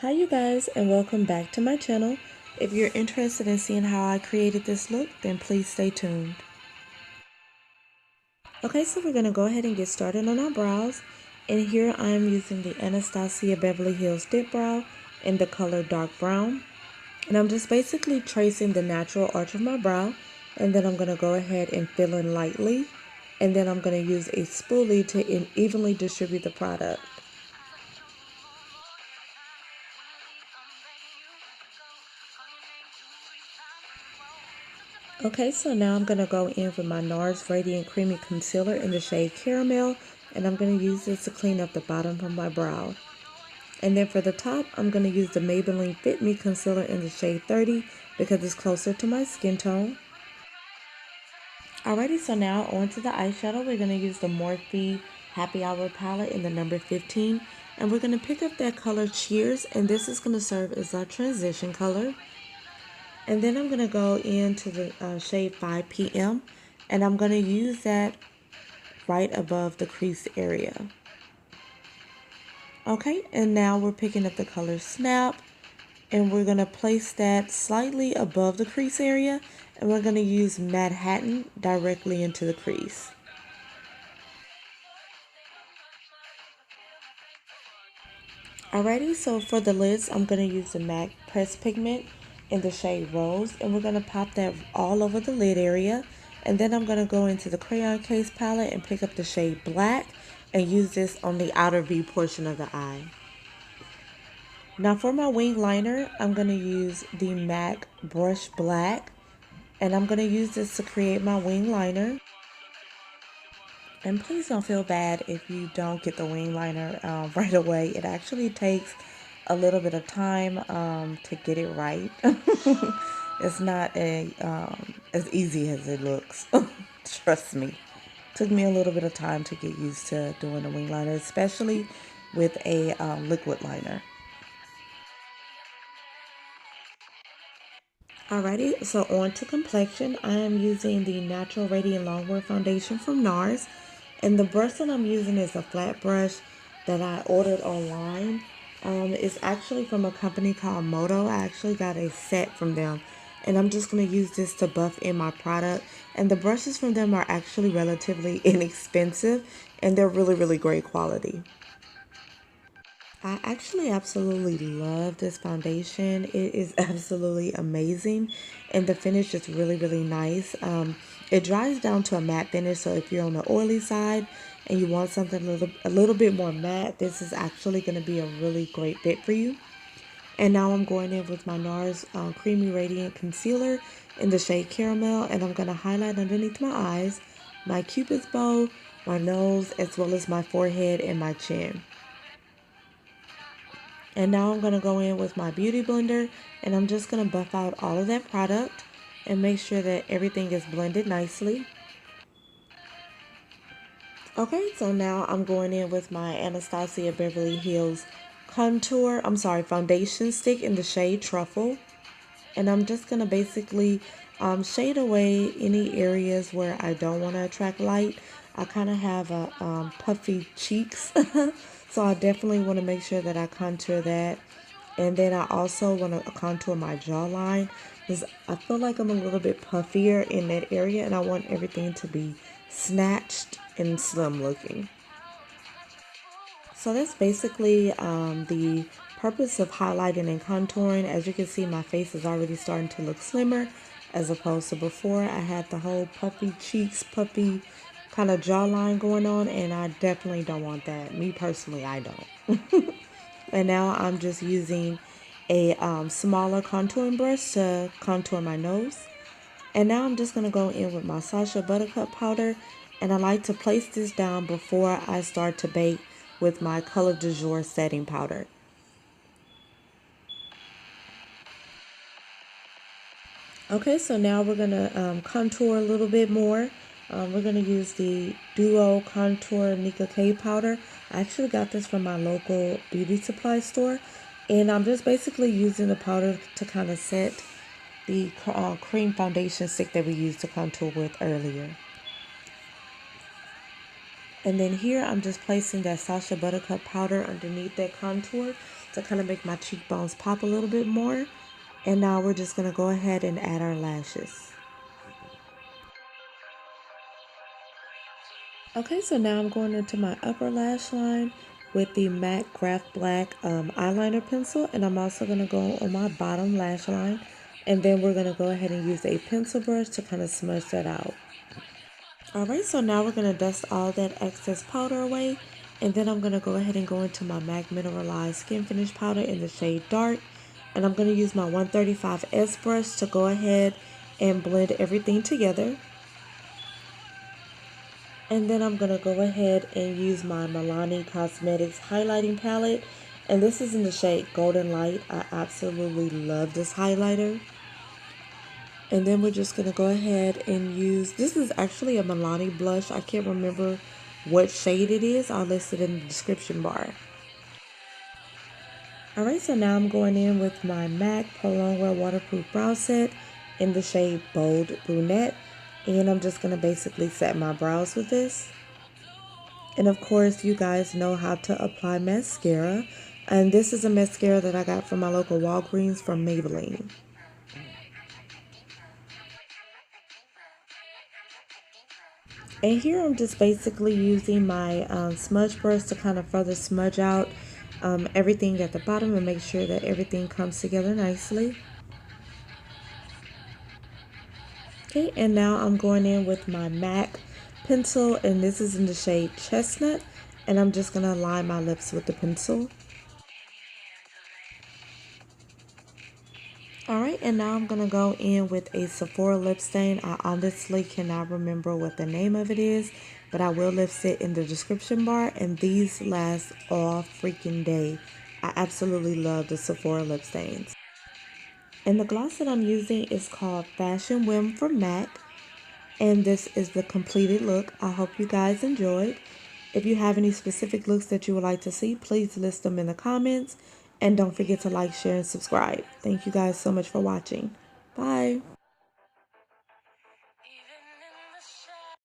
Hi you guys, and welcome back to my channel. If you're interested in seeing how I created this look, then please stay tuned. Okay, so we're going to go ahead and get started on our brows. And here I am using the Anastasia Beverly Hills Dip Brow in the color dark brown. And I'm just basically tracing the natural arch of my brow. And then I'm going to go ahead and fill in lightly. And then I'm going to use a spoolie to evenly distribute the product. Okay, so now I'm going to go in with my Nars Radiant Creamy Concealer in the shade Caramel, and I'm going to use this to clean up the bottom of my brow. And then for the top, I'm going to use the Maybelline Fit Me Concealer in the shade 30 because it's closer to my skin tone. Alrighty, so now on to the eyeshadow. We're going to use the Morphe Happy Hour palette in the number 15, and we're going to pick up that color Cheers, and this is going to serve as our transition color. And then I'm going to go into the shade 5 PM, and I'm going to use that right above the crease area. Okay, and now we're picking up the color Snap, and we're going to place that slightly above the crease area, and we're going to use Manhattan directly into the crease. Alrighty, so for the lids, I'm going to use the MAC Press Pigment in the shade Rose, and we're going to pop that all over the lid area. And then I'm going to go into the Crayon Case palette and pick up the shade Black and use this on the outer V portion of the eye. Now for my wing liner, I'm going to use the MAC Brush Black, and I'm going to use this to create my wing liner. And please don't feel bad if you don't get the wing liner right away. It actually takes a little bit of time to get it right. It's not as easy as it looks. Trust me. Took me a little bit of time to get used to doing the wing liner, especially with a liquid liner. Alrighty, so on to complexion. I am using the Natural Radiant Longwear Foundation from Nars. And the brush that I'm using is a flat brush that I ordered online. It's actually from a company called Moto. I actually got a set from them. And I'm just going to use this to buff in my product. And the brushes from them are actually relatively inexpensive. And they're really, really great quality. I actually absolutely love this foundation. It is absolutely amazing, and the finish is really, really nice. It dries down to a matte finish, so if you're on the oily side and you want something a little bit more matte, this is actually going to be a really great fit for you. And now I'm going in with my Nars Creamy Radiant Concealer in the shade Caramel, and I'm going to highlight underneath my eyes, my cupid's bow, my nose, as well as my forehead and my chin. And now I'm going to go in with my beauty blender, and I'm just going to buff out all of that product and make sure that everything is blended nicely. Okay, so now I'm going in with my Anastasia Beverly Hills foundation stick in the shade Truffle. And I'm just going to basically shade away any areas where I don't want to attract light. I kind of have a puffy cheeks. So I definitely want to make sure that I contour that. And then I also want to contour my jawline because I feel like I'm a little bit puffier in that area, and I want everything to be snatched and slim looking. So that's basically the purpose of highlighting and contouring. As you can see, my face is already starting to look slimmer as opposed to before. I had the whole puffy cheeks, puffy kind of jawline going on, and I definitely don't want that. Me personally, I don't. And now I'm just using a smaller contouring brush to contour my nose. And now I'm just going to go in with my Sacha Buttercup powder, and I like to place this down before I start to bake with my Color du Jour setting powder. Okay, so now we're going to contour a little bit more. We're going to use the Duo Contour NickakContour powder. I actually got this from my local beauty supply store. And I'm just basically using the powder to kind of set the cream foundation stick that we used to contour with earlier. And then here I'm just placing that Sacha Buttercup powder underneath that contour to kind of make my cheekbones pop a little bit more. And now we're just going to go ahead and add our lashes. Okay, so now I'm going into my upper lash line with the MAC Craft Black eyeliner pencil, and I'm also going to go on my bottom lash line, and then we're going to go ahead and use a pencil brush to kind of smudge that out. Alright, so now we're going to dust all that excess powder away, and then I'm going to go ahead and go into my MAC Mineralized Skin Finish Powder in the shade Dark, and I'm going to use my 135S brush to go ahead and blend everything together. And then I'm going to go ahead and use my Milani Cosmetics highlighting palette. And this is in the shade Golden Light. I absolutely love this highlighter. And then we're just going to go ahead and use, this is actually a Milani blush. I can't remember what shade it is. I'll list it in the description bar. Alright, so now I'm going in with my MAC Pro Longwear Waterproof Brow Set in the shade Bold Brunette. And I'm just going to basically set my brows with this. And of course, you guys know how to apply mascara. And this is a mascara that I got from my local Walgreens from Maybelline. And here I'm just basically using my smudge brush to kind of further smudge out everything at the bottom and make sure that everything comes together nicely. Okay, and now I'm going in with my MAC pencil, and this is in the shade Chestnut, and I'm just going to line my lips with the pencil. Alright, and now I'm going to go in with a Sephora lip stain. I honestly cannot remember what the name of it is, but I will list it in the description bar, and these last all freaking day. I absolutely love the Sephora lip stains. And the gloss that I'm using is called Fashion Whim from MAC. And this is the completed look. I hope you guys enjoyed. If you have any specific looks that you would like to see, please list them in the comments. And don't forget to like, share, and subscribe. Thank you guys so much for watching. Bye.